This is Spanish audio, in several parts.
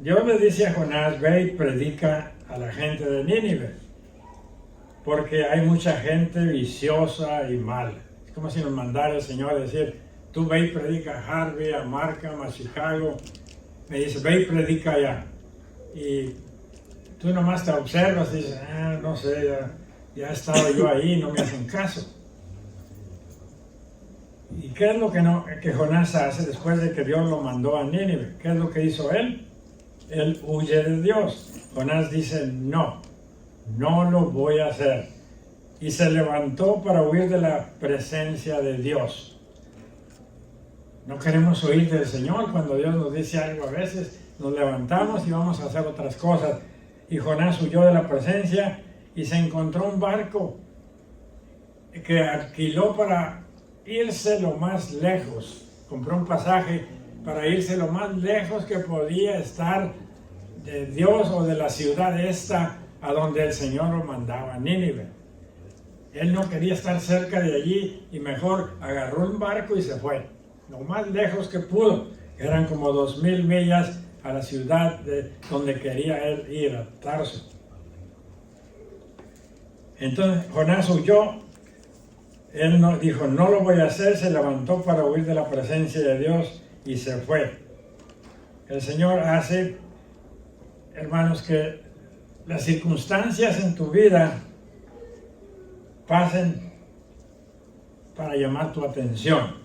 Dios le dice a Jonás, ve y predica a la gente de Nínive, porque hay mucha gente viciosa y mala. Es como si nos mandara el Señor a decir, tú ve y predica a Harvey, a Markham, a Chicago. Me dice, ve y predica allá. Y tú nomás te observas y dices, no sé, ya he estado yo ahí, no me hacen caso. ¿Y qué es lo que Jonás hace después de que Dios lo mandó a Nínive? ¿Qué es lo que hizo él? Él huye de Dios. Jonás dice, no lo voy a hacer. Y se levantó para huir de la presencia de Dios. No queremos huir del Señor. Cuando Dios nos dice algo a veces, nos levantamos y vamos a hacer otras cosas. Y Jonás huyó de la presencia y se encontró un barco que alquiló para irse lo más lejos. Compró un pasaje para irse lo más lejos que podía estar de Dios o de la ciudad esta a donde el Señor lo mandaba, a Nínive. Él no quería estar cerca de allí y mejor agarró un barco y se fue, lo más lejos que pudo. Eran como 2000 millas a la ciudad donde quería él ir, a Tarso. Entonces Jonás huyó. Él dijo, no lo voy a hacer, se levantó para huir de la presencia de Dios y se fue. El Señor hace, hermanos, que las circunstancias en tu vida pasen para llamar tu atención.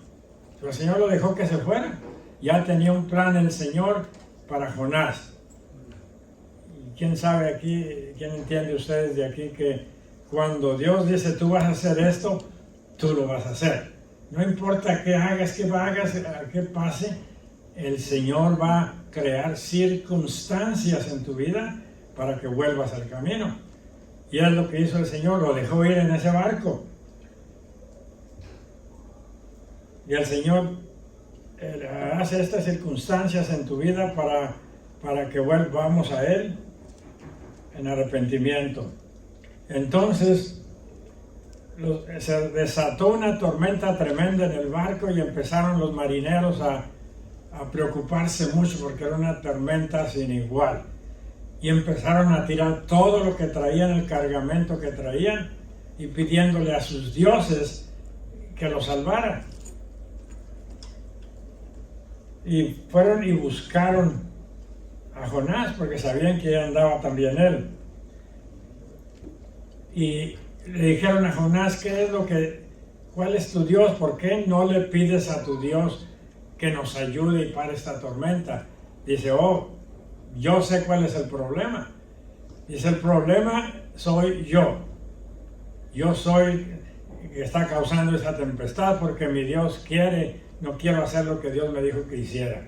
Pero el Señor lo dejó que se fuera. Ya tenía un plan el Señor para Jonás. Y quién sabe aquí, quién entiende ustedes de aquí que cuando Dios dice tú vas a hacer esto, tú lo vas a hacer. No importa qué hagas, qué pase, el Señor va a crear circunstancias en tu vida para que vuelvas al camino. Y es lo que hizo el Señor, lo dejó ir en ese barco. Y el Señor hace estas circunstancias en tu vida para que volvamos a Él en arrepentimiento. Entonces, se desató una tormenta tremenda en el barco y empezaron los marineros a preocuparse mucho porque era una tormenta sin igual. Y empezaron a tirar todo lo que traían, el cargamento que traían, y pidiéndole a sus dioses que los salvaran. Y fueron y buscaron a Jonás porque sabían que ya andaba también él. Y le dijeron a Jonás, ¿cuál es tu Dios? ¿Por qué no le pides a tu Dios que nos ayude y pare esta tormenta? Dice, yo sé cuál es el problema. Dice, el problema soy yo. Yo soy el que está causando esa tempestad porque mi Dios no quiero hacer lo que Dios me dijo que hiciera.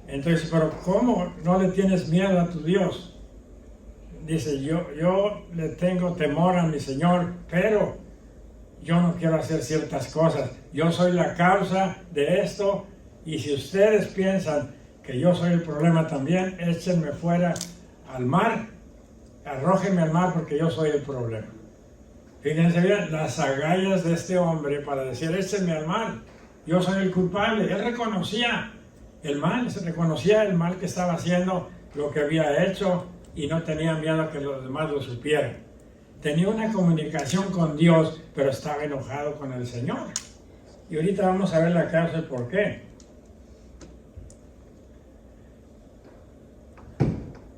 Entonces, pero ¿cómo no le tienes miedo a tu Dios? Dice, yo le tengo temor a mi Señor, pero yo no quiero hacer ciertas cosas. Yo soy la causa de esto y si ustedes piensan que yo soy el problema también, échenme fuera al mar, arrójenme al mar porque yo soy el problema. Fíjense bien, las agallas de este hombre para decir, échenme al mar, yo soy el culpable. Él reconocía el mal, que estaba haciendo, lo que había hecho y no tenía miedo a que los demás lo supieran. Tenía una comunicación con Dios, pero estaba enojado con el Señor. Y ahorita vamos a ver la causa y por qué.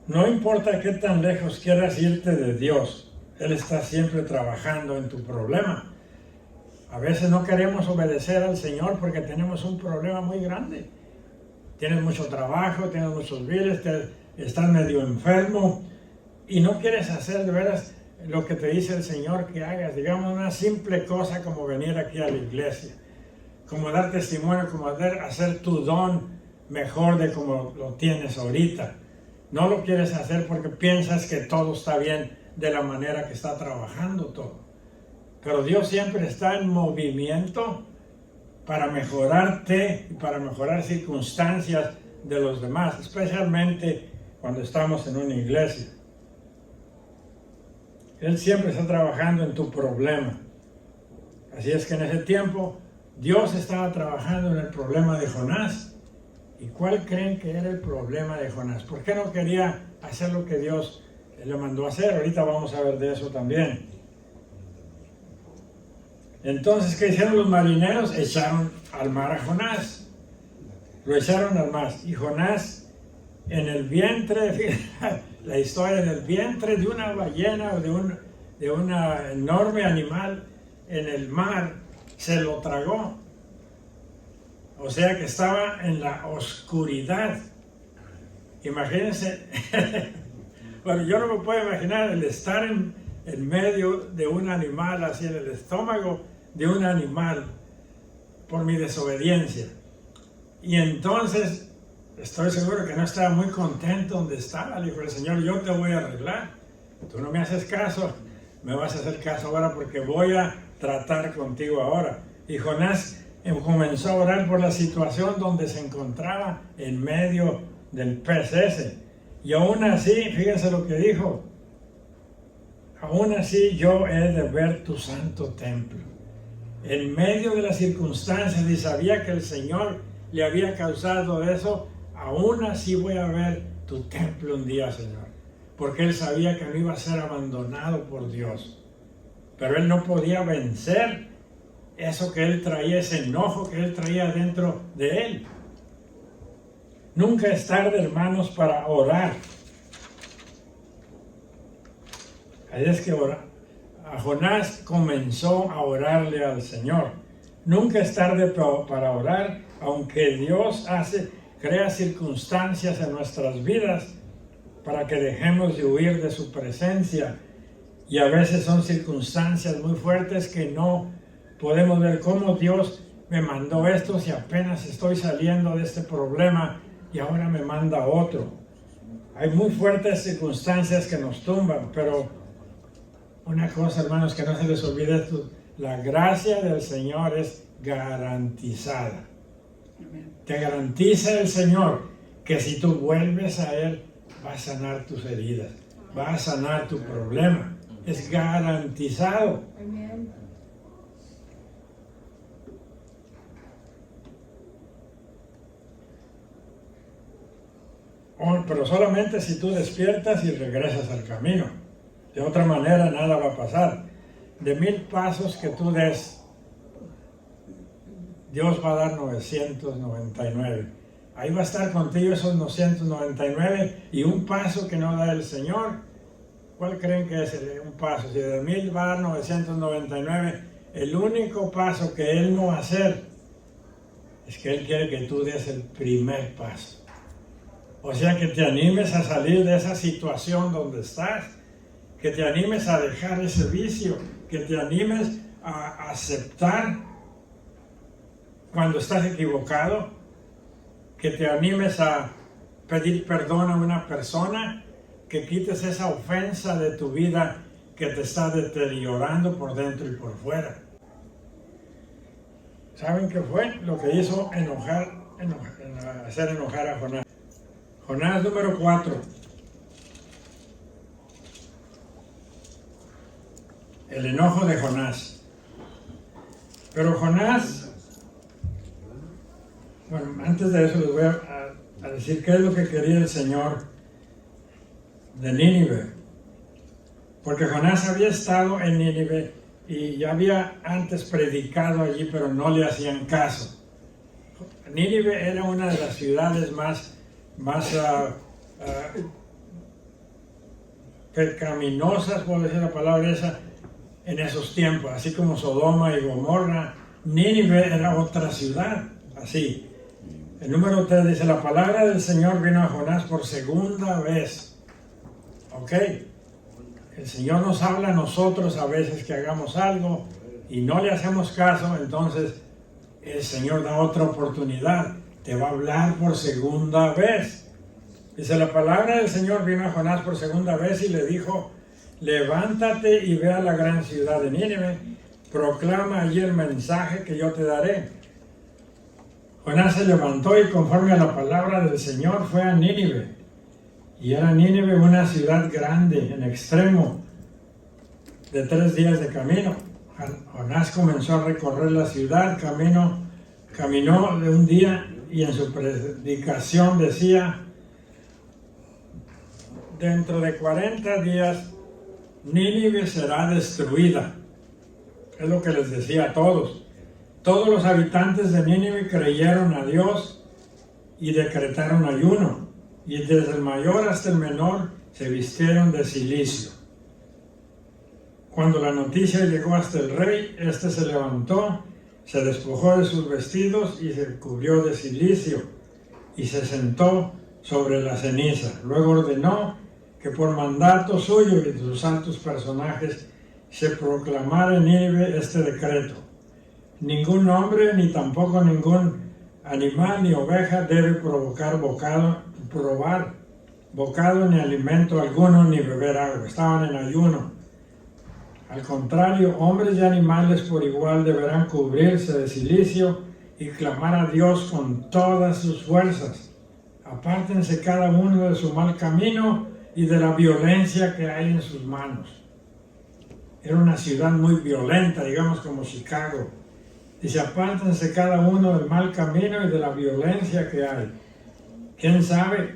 No importa qué tan lejos quieras irte de Dios, Él está siempre trabajando en tu problema. A veces no queremos obedecer al Señor porque tenemos un problema muy grande. Tienes mucho trabajo, tienes muchos biles, estás medio enfermo y no quieres hacer de veras lo que te dice el Señor que hagas. Digamos una simple cosa como venir aquí a la iglesia, como dar testimonio, como hacer tu don mejor de como lo tienes ahorita. No lo quieres hacer porque piensas que todo está bien de la manera que está trabajando todo. Pero Dios siempre está en movimiento para mejorarte y para mejorar circunstancias de los demás, especialmente cuando estamos en una iglesia. Él siempre está trabajando en tu problema. Así es que en ese tiempo Dios estaba trabajando en el problema de Jonás ¿Y cuál creen que era el problema de Jonás? ¿Por qué no quería hacer lo que Dios le mandó a hacer? Ahorita vamos a ver de eso también. Entonces, ¿qué hicieron los marineros? Echaron al mar a Jonás. Lo echaron al mar. Y Jonás, en el vientre, la historia, en el vientre de una ballena o de un enorme animal en el mar, se lo tragó. O sea que estaba en la oscuridad. Imagínense, bueno, yo no me puedo imaginar el estar en medio de un animal, así en el estómago de un animal, por mi desobediencia. Y entonces, estoy seguro que no estaba muy contento donde estaba. Le dijo el Señor, yo te voy a arreglar. Tú no me haces caso, me vas a hacer caso ahora porque voy a tratar contigo ahora. Y Jonás comenzó a orar por la situación donde se encontraba en medio del pez ese. Y aún así, fíjense lo que dijo, aún así yo he de ver tu santo templo. En medio de las circunstancias, y sabía que el Señor le había causado eso, aún así voy a ver tu templo un día, Señor. Porque él sabía que no iba a ser abandonado por Dios. Pero él no podía vencer eso que él traía, ese enojo que él traía dentro de él. Nunca es tarde, hermanos, para orar. Ahí es que a Jonás comenzó a orarle al Señor. Nunca es tarde para orar, aunque Dios crea circunstancias en nuestras vidas para que dejemos de huir de su presencia. Y a veces son circunstancias muy fuertes que no podemos ver cómo Dios me mandó esto si apenas estoy saliendo de este problema y ahora me manda otro. Hay muy fuertes circunstancias que nos tumban, pero una cosa, hermanos, que no se les olvide esto, la gracia del Señor es garantizada. Te garantiza el Señor que si tú vuelves a Él, va a sanar tus heridas, va a sanar tu problema. Es garantizado. Amén. Pero solamente si tú despiertas y regresas al camino. De otra manera nada va a pasar. De 1000 pasos que tú des, Dios va a dar 999. Ahí va a estar contigo esos 999 y un paso que no da el Señor. ¿Cuál creen que es un paso? Si de 1000 va a dar 999, el único paso que Él no va a hacer es que Él quiere que tú des el primer paso. O sea, que te animes a salir de esa situación donde estás, que te animes a dejar ese vicio, que te animes a aceptar cuando estás equivocado, que te animes a pedir perdón a una persona, que quites esa ofensa de tu vida que te está deteriorando por dentro y por fuera. ¿Saben qué fue lo que hizo hacer enojar a Jonás? Jonás número 4. El enojo de Jonás. Pero Jonás, bueno, antes de eso les voy a decir qué es lo que quería el Señor de Nínive. Porque Jonás había estado en Nínive y ya había antes predicado allí, pero no le hacían caso. Nínive era una de las ciudades más pecaminosas, por decir la palabra esa, en esos tiempos, así como Sodoma y Gomorra. Nínive era otra ciudad, así. El número 3 dice, la palabra del Señor vino a Jonás por segunda vez. ¿Ok? El Señor nos habla a nosotros a veces que hagamos algo y no le hacemos caso, entonces el Señor da otra oportunidad. Te va a hablar por segunda vez. Dice, la palabra del Señor vino a Jonás por segunda vez y le dijo, levántate y ve a la gran ciudad de Nínive, proclama allí el mensaje que yo te daré. Jonás se levantó y conforme a la palabra del Señor fue a Nínive. Y era Nínive una ciudad grande, en extremo, de 3 días de camino. Jonás comenzó a recorrer la ciudad, caminó de un día y en su predicación decía: dentro de 40 días Nínive será destruida. Es lo que les decía a todos. Todos los habitantes de Nínive creyeron a Dios y decretaron ayuno, y desde el mayor hasta el menor se vistieron de cilicio. Cuando la noticia llegó hasta el rey, éste se levantó, se despojó de sus vestidos y se cubrió de cilicio, y se sentó sobre la ceniza. Luego ordenó que por mandato suyo y de sus altos personajes se proclamara en Nínive este decreto: ningún hombre, ni tampoco ningún animal ni oveja debe probar bocado ni alimento alguno, ni beber agua. Estaban en ayuno. Al contrario, hombres y animales por igual deberán cubrirse de cilicio y clamar a Dios con todas sus fuerzas. Apártense cada uno de su mal camino y de la violencia que hay en sus manos. Era una ciudad muy violenta, digamos como Chicago. Dice: apártense cada uno del mal camino y de la violencia que hay. ¿Quién sabe?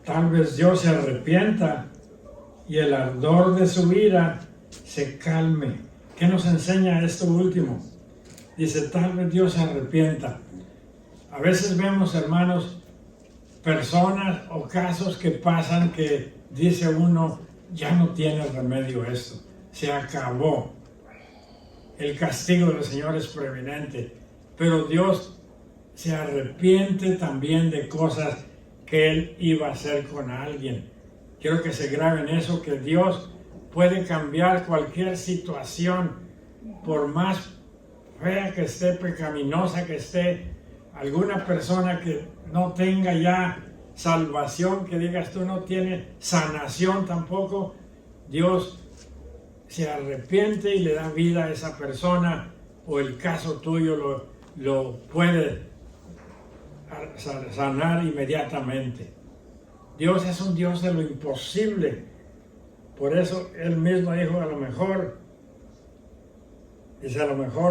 Tal vez Dios se arrepienta y el ardor de su ira se calme. ¿Qué nos enseña esto último? Dice: tal vez Dios se arrepienta. A veces vemos, hermanos, personas o casos que pasan que dice uno: ya no tiene remedio esto, se acabó. El castigo del Señor es preeminente, pero Dios se arrepiente también de cosas que Él iba a hacer con alguien. Quiero que se graben eso, que Dios puede cambiar cualquier situación, por más fea que esté, pecaminosa que esté, alguna persona que no tenga ya salvación, que digas tú no tiene sanación tampoco, Dios se arrepiente y le da vida a esa persona, o el caso tuyo lo puede sanar inmediatamente. Dios es un Dios de lo imposible. Por eso Él mismo dijo: a lo mejor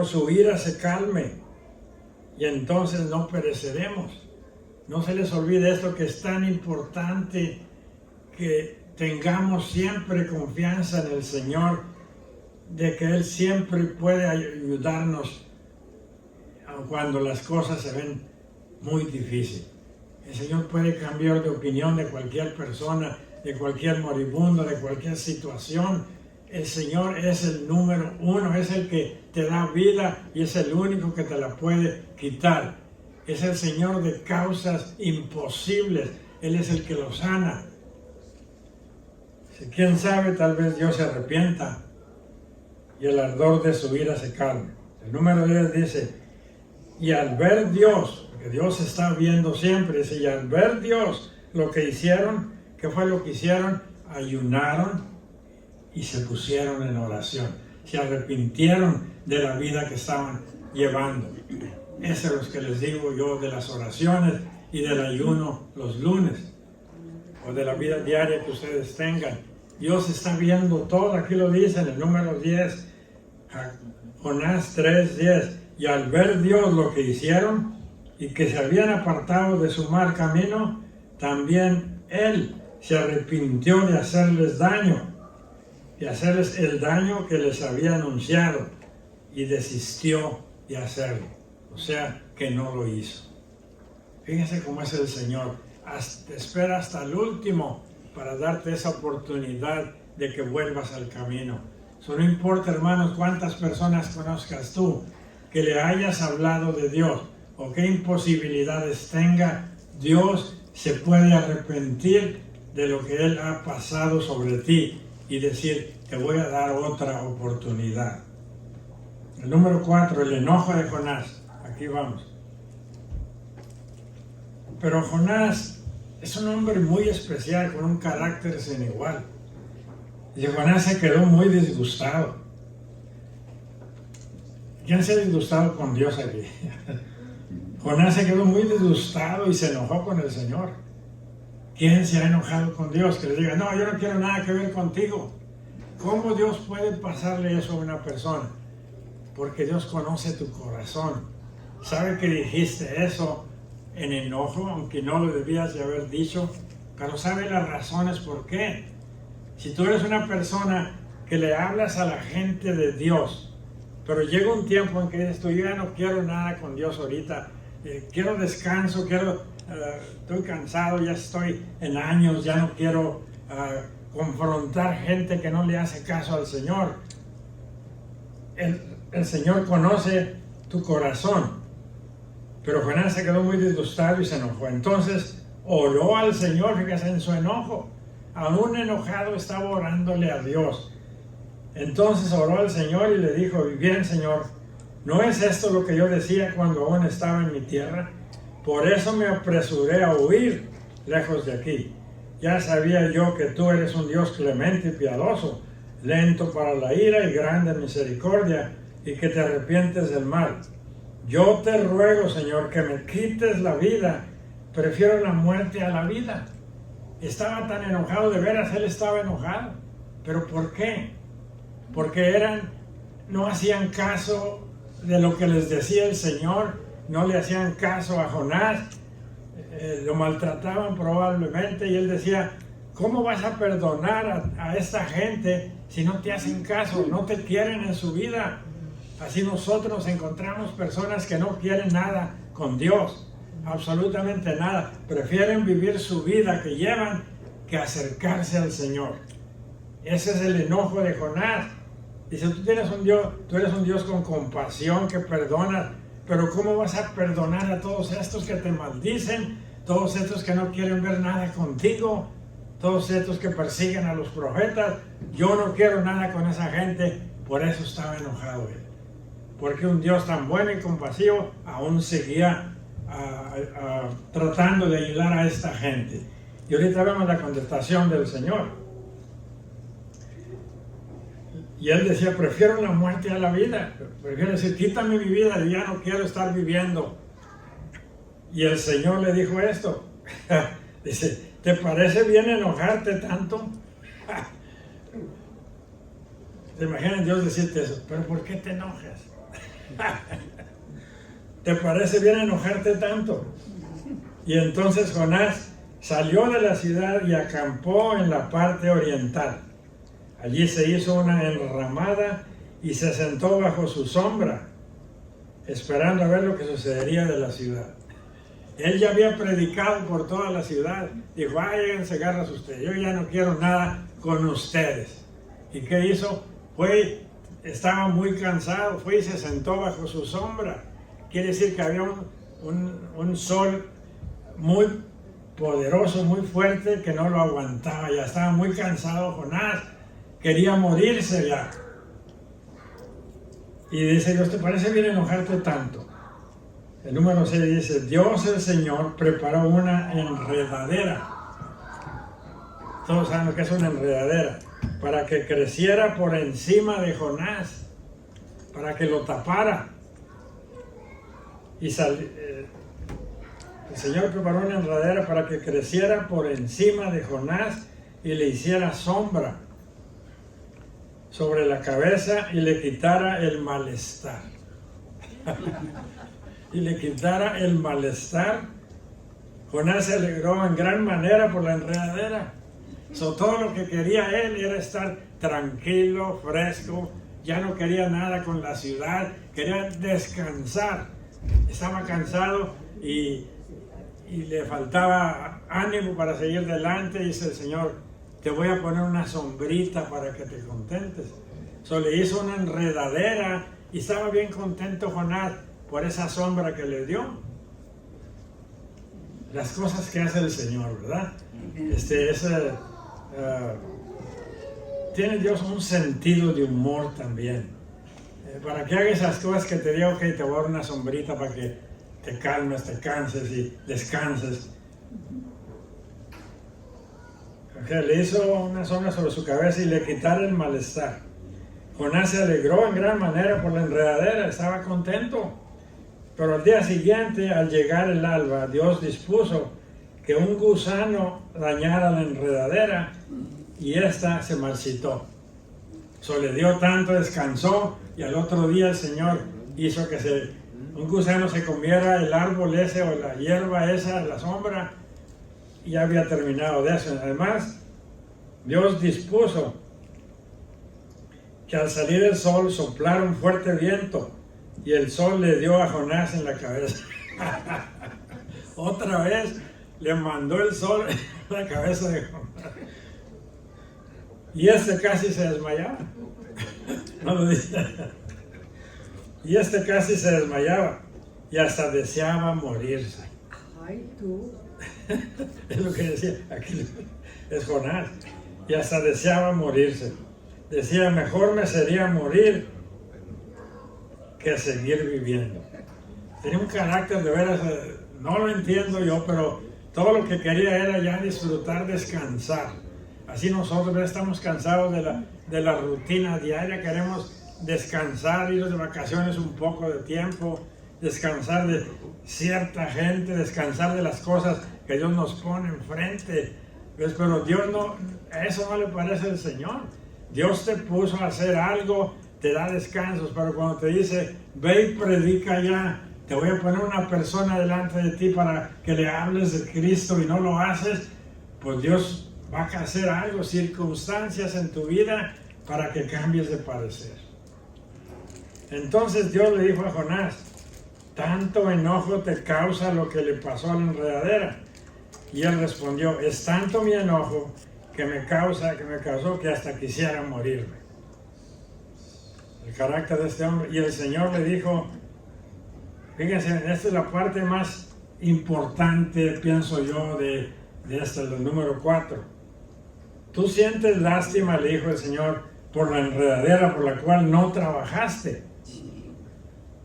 su ira se calme y entonces no pereceremos. No se les olvide esto, que es tan importante que tengamos siempre confianza en el Señor, de que Él siempre puede ayudarnos cuando las cosas se ven muy difíciles. El Señor puede cambiar de opinión de cualquier persona, de cualquier moribundo, de cualquier situación. El Señor es el número uno, es el que te da vida y es el único que te la puede quitar. Es el Señor de causas imposibles. Él es el que lo sana. Quién sabe, tal vez Dios se arrepienta y el ardor de su ira se calme. El número 10 dice: y al ver Dios, porque Dios está viendo siempre, dice, y al ver Dios lo que hicieron, ¿qué fue lo que hicieron? Ayunaron y se pusieron en oración. Se arrepintieron de la vida que estaban llevando. Esos son los que les digo yo de las oraciones y del ayuno los lunes, o de la vida diaria que ustedes tengan. Dios está viendo todo. Aquí lo dice en el número 10, Jonás 3:10. Y al ver Dios lo que hicieron y que se habían apartado de su mal camino, también Él se arrepintió de hacerles daño, de hacerles el daño que les había anunciado, y desistió de hacerlo. O sea, que no lo hizo. Fíjense cómo es el Señor. Espera hasta el último para darte esa oportunidad de que vuelvas al camino. Eso no importa, hermanos, cuántas personas conozcas tú, que le hayas hablado de Dios o qué imposibilidades tenga, Dios se puede arrepentir de lo que Él ha pasado sobre ti y decir: te voy a dar otra oportunidad. El número 4, el enojo de Jonás. Aquí vamos. Pero Jonás es un hombre muy especial, con un carácter sin igual. Y Jonás se quedó muy disgustado. ¿Quién se ha disgustado con Dios aquí? Jonás se quedó muy disgustado y se enojó con el Señor. ¿Quién se ha enojado con Dios? Que le diga: no, yo no quiero nada que ver contigo. ¿Cómo Dios puede pasarle eso a una persona? Porque Dios conoce tu corazón. Sabe que dijiste eso en enojo, aunque no lo debías de haber dicho, pero sabe las razones por qué. Si tú eres una persona que le hablas a la gente de Dios, pero llega un tiempo en que dices tú, yo ya no quiero nada con Dios ahorita, quiero descanso, estoy cansado, ya estoy en años, ya no quiero confrontar gente que no le hace caso al Señor. El Señor conoce tu corazón, pero Jonás se quedó muy disgustado y se enojó. Entonces oró al Señor, fíjese, en su enojo, aún enojado estaba orándole a Dios. Entonces oró al Señor y le dijo, bien Señor, ¿no es esto lo que yo decía cuando aún estaba en mi tierra? Por eso me apresuré a huir lejos de aquí. Ya sabía yo que tú eres un Dios clemente y piadoso, lento para la ira y grande en misericordia, y que te arrepientes del mal. Yo te ruego, Señor, que me quites la vida. Prefiero la muerte a la vida. Estaba tan enojado, de veras él estaba enojado. ¿Pero por qué? Porque no hacían caso de lo que les decía el Señor, no le hacían caso a Jonás, lo maltrataban probablemente, y él decía, ¿cómo vas a perdonar a esta gente si no te hacen caso, no te quieren en su vida? Así nosotros encontramos personas que no quieren nada con Dios, absolutamente nada, prefieren vivir su vida que llevan que acercarse al Señor. Ese es el enojo de Jonás. Dice, tú eres un Dios con compasión que perdona, pero ¿cómo vas a perdonar a todos estos que te maldicen? Todos estos que no quieren ver nada contigo, todos estos que persiguen a los profetas. Yo no quiero nada con esa gente. Por eso estaba enojado él, porque un Dios tan bueno y compasivo aún seguía tratando de ayudar a esta gente. Y ahorita vemos la contestación del Señor. Y él decía, prefiero la muerte a la vida. Prefiero decir, quítame mi vida, yo ya no quiero estar viviendo. Y el Señor le dijo esto. Dice, ¿te parece bien enojarte tanto? ¿Te imaginas Dios decirte eso? ¿Pero por qué te enojas? ¿Te parece bien enojarte tanto? Y entonces Jonás salió de la ciudad y acampó en la parte oriental. Allí se hizo una enramada y se sentó bajo su sombra, esperando a ver lo que sucedería de la ciudad. Él ya había predicado por toda la ciudad. Dijo, váyanse, garras ustedes, yo ya no quiero nada con ustedes. ¿Y qué hizo? Estaba muy cansado, fue y se sentó bajo su sombra. Quiere decir que había un sol muy poderoso, muy fuerte, que no lo aguantaba. Ya estaba muy cansado Jonás. Quería morirse ya. Y dice Dios, ¿te parece bien enojarte tanto? El número 6 dice, Dios el Señor preparó una enredadera. Todos saben lo que es una enredadera. Para que creciera por encima de Jonás. Para que lo tapara. Y el Señor preparó una enredadera para que creciera por encima de Jonás y le hiciera sombra sobre la cabeza y le quitara el malestar. Y le quitara el malestar. Jonás se alegró en gran manera por la enredadera. Todo lo que quería él era estar tranquilo, fresco. Ya no quería nada con la ciudad. Quería descansar. Estaba cansado y le faltaba ánimo para seguir adelante. Dice el Señor, te voy a poner una sombrita para que te contentes. Le hizo una enredadera y estaba bien contento Jonás por esa sombra que le dio. Las cosas que hace el Señor, ¿verdad? Tiene Dios un sentido de humor también. Para que haga esas cosas que te diga, ok, te voy a dar una sombrita para que te calmes, te canses y descanses. Le hizo una sombra sobre su cabeza y le quitara el malestar. Jonás se alegró en gran manera por la enredadera, estaba contento. Pero al día siguiente, al llegar el alba, Dios dispuso que un gusano dañara la enredadera y ésta se marchitó. Le dio tanto, descansó, y al otro día el Señor hizo que se un gusano se comiera el árbol ese o la hierba esa, la sombra, y ya había terminado de eso. Además, Dios dispuso que al salir el sol soplara un fuerte viento y el sol le dio a Jonás en la cabeza. Otra vez le mandó el sol en la cabeza de Jonás. Y casi se desmayaba. No lo dice. Y casi se desmayaba y hasta deseaba morirse. Ay, tú. Es lo que decía, aquí es Jonás. Y hasta deseaba morirse. Decía, mejor me sería morir que seguir viviendo. Tenía un carácter de veras, no lo entiendo yo, pero todo lo que quería era ya disfrutar, descansar. Así nosotros ya estamos cansados de la rutina diaria, queremos descansar, ir de vacaciones un poco de tiempo, descansar de cierta gente, descansar de las cosas que Dios nos pone enfrente. ¿Ves? Pero Dios no, a eso no le parece al Señor. Dios te puso a hacer algo, te da descansos, pero cuando te dice, ve y predica ya, te voy a poner una persona delante de ti para que le hables de Cristo y no lo haces, pues Dios va a hacer algo, circunstancias en tu vida para que cambies de parecer. Entonces Dios le dijo a Jonás, tanto enojo te causa lo que le pasó a la enredadera. Y él respondió, es tanto mi enojo que me causó que hasta quisiera morirme. El carácter de este hombre. Y el Señor le dijo, fíjense, esta es la parte más importante, pienso yo, de del número 4. Tú sientes lástima, le dijo el Señor, por la enredadera por la cual no trabajaste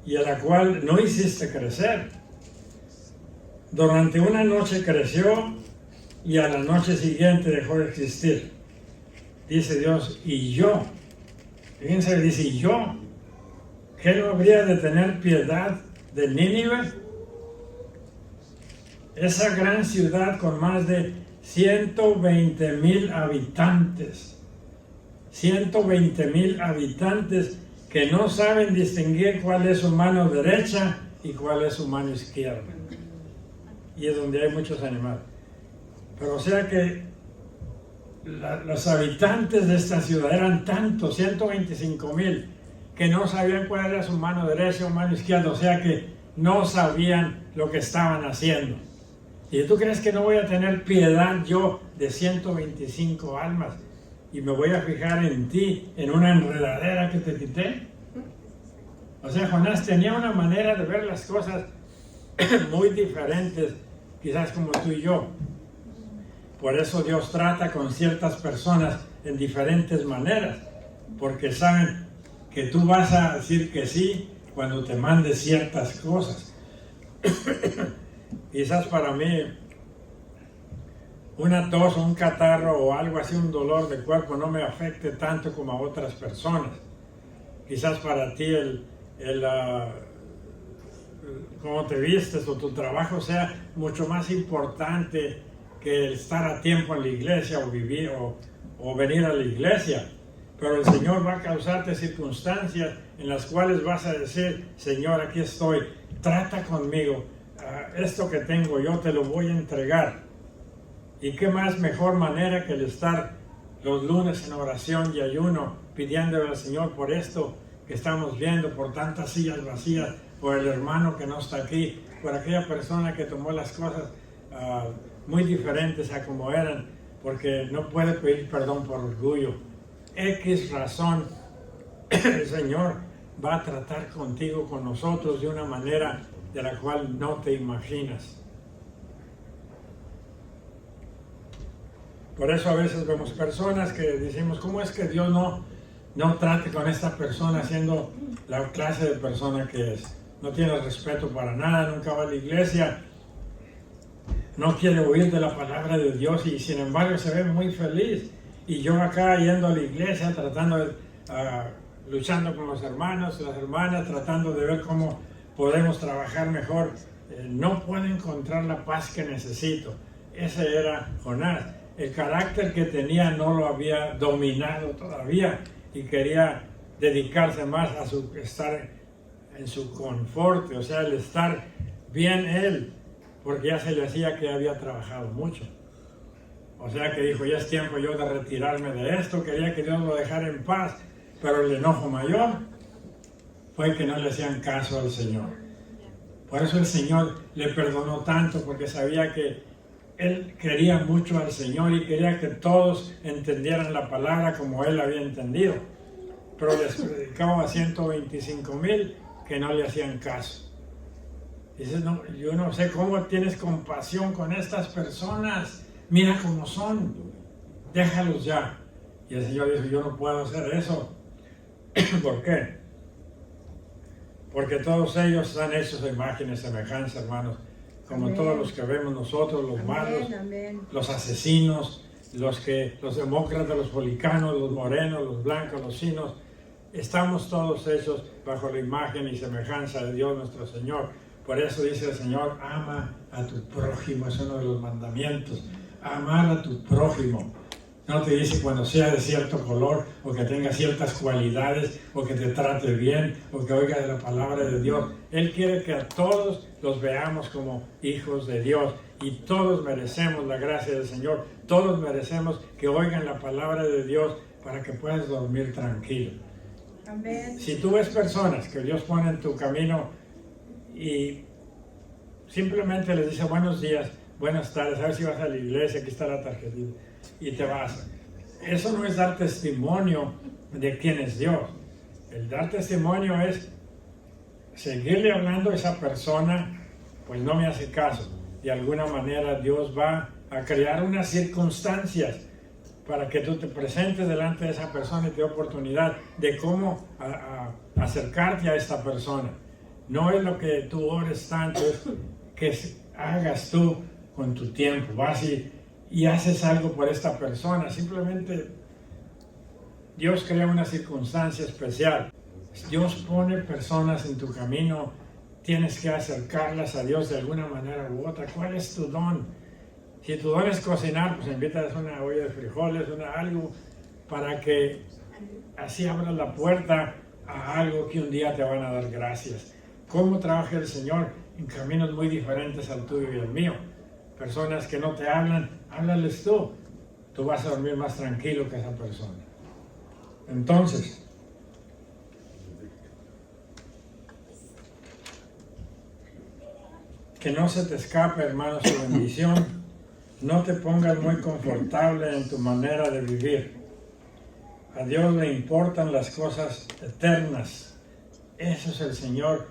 y a la cual no hiciste crecer. Durante una noche creció y a la noche siguiente dejó de existir. Dice Dios, y yo, fíjense, dice, y yo, ¿qué no habría de tener piedad de Nínive? Esa gran ciudad con más de 120,000 habitantes. 120,000 habitantes que no saben distinguir cuál es su mano derecha y cuál es su mano izquierda. Y es donde hay muchos animales. Pero o sea que los habitantes de esta ciudad eran tantos, 125,000, que no sabían cuál era su mano derecha o mano izquierda, o sea que no sabían lo que estaban haciendo. ¿Y tú crees que no voy a tener piedad yo de 125 almas y me voy a fijar en ti, en una enredadera que te quité? O sea, Jonás tenía una manera de ver las cosas muy diferentes, quizás como tú y yo. Por eso Dios trata con ciertas personas en diferentes maneras, porque saben que tú vas a decir que sí cuando te mande ciertas cosas. Quizás para mí una tos o un catarro o algo así, un dolor de cuerpo no me afecte tanto como a otras personas. Quizás para ti cómo te vistes o tu trabajo sea mucho más importante que el estar a tiempo en la iglesia o vivir o venir a la iglesia. Pero el Señor va a causarte circunstancias en las cuales vas a decir, Señor, aquí estoy, trata conmigo, esto que tengo yo te lo voy a entregar. Y qué más mejor manera que el estar los lunes en oración y ayuno, pidiéndole al Señor por esto que estamos viendo, por tantas sillas vacías, por el hermano que no está aquí, por aquella persona que tomó las cosas muy diferentes a como eran, porque no puede pedir perdón por orgullo. X razón, el Señor va a tratar contigo, con nosotros, de una manera de la cual no te imaginas. Por eso a veces vemos personas que decimos, ¿cómo es que Dios no trate con esta persona siendo la clase de persona que es? No tiene respeto para nada, nunca va a la iglesia, no quiere oír de la palabra de Dios y sin embargo se ve muy feliz. Y yo acá yendo a la iglesia, tratando luchando con los hermanos, las hermanas, tratando de ver cómo podemos trabajar mejor. No puedo encontrar la paz que necesito. Ese era Jonás. El carácter que tenía no lo había dominado todavía y quería dedicarse más a estar en su confort, o sea, el estar bien él, porque ya se le hacía que había trabajado mucho. O sea que dijo, ya es tiempo yo de retirarme de esto, quería que Dios lo dejara en paz, pero el enojo mayor fue que no le hacían caso al Señor. Por eso el Señor le perdonó tanto, porque sabía que él quería mucho al Señor y quería que todos entendieran la palabra como él había entendido. Pero les predicaba a 125,000 que no le hacían caso. Dices, no, yo no sé cómo tienes compasión con estas personas. Mira cómo son. Déjalos ya. Y el Señor dijo, yo no puedo hacer eso. ¿Por qué? Porque todos ellos están hechos de imagen y semejanza, hermanos. Como amén. Todos los que vemos nosotros, los amén, malos, amén. Los asesinos, los demócratas, los policanos, los morenos, los blancos, los chinos, estamos todos hechos bajo la imagen y semejanza de Dios nuestro Señor. Por eso dice el Señor, ama a tu prójimo, es uno de los mandamientos. Amar a tu prójimo. No te dice cuando sea de cierto color, o que tenga ciertas cualidades, o que te trate bien, o que oiga de la palabra de Dios. Él quiere que a todos los veamos como hijos de Dios, y todos merecemos la gracia del Señor. Todos merecemos que oigan la palabra de Dios para que puedas dormir tranquilo. Amén. Si tú ves personas que Dios pone en tu camino y simplemente les dice buenos días, buenas tardes, a ver si vas a la iglesia, aquí está la tarjetita, y te vas. Eso no es dar testimonio de quién es Dios. El dar testimonio es seguirle hablando a esa persona, pues no me hace caso. De alguna manera Dios va a crear unas circunstancias para que tú te presentes delante de esa persona y te dé oportunidad de cómo acercarte a esta persona. No es lo que tú ores tanto, es que hagas tú con tu tiempo. Vas y haces algo por esta persona. Simplemente Dios crea una circunstancia especial. Dios pone personas en tu camino. Tienes que acercarlas a Dios de alguna manera u otra. ¿Cuál es tu don? Si tu don es cocinar, pues invítalas una olla de frijoles, algo, para que así abras la puerta a algo que un día te van a dar gracias. ¿Cómo trabaja el Señor? En caminos muy diferentes al tuyo y al mío. Personas que no te hablan, háblales tú. Tú vas a dormir más tranquilo que esa persona. Entonces, que no se te escape, hermano, su bendición. No te pongas muy confortable en tu manera de vivir. A Dios le importan las cosas eternas. Eso es el Señor.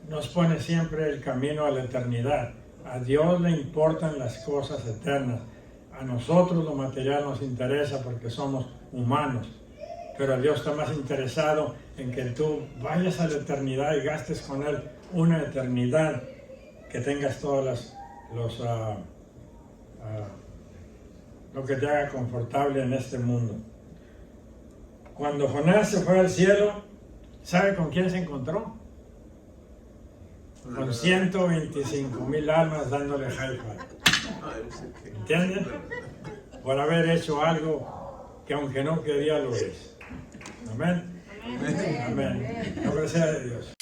Nos pone siempre el camino a la eternidad. A Dios le importan las cosas eternas. A nosotros lo material nos interesa porque somos humanos. Pero a Dios está más interesado en que tú vayas a la eternidad y gastes con Él una eternidad, que tengas todas lo que te haga confortable en este mundo. Cuando Jonás se fue al cielo, ¿sabe con quién se encontró? Con 125,000 almas dándole high five. ¿Entienden? Por haber hecho algo que aunque no quería lo hizo. Amén. Amén. Amén. Gloria sea de Dios.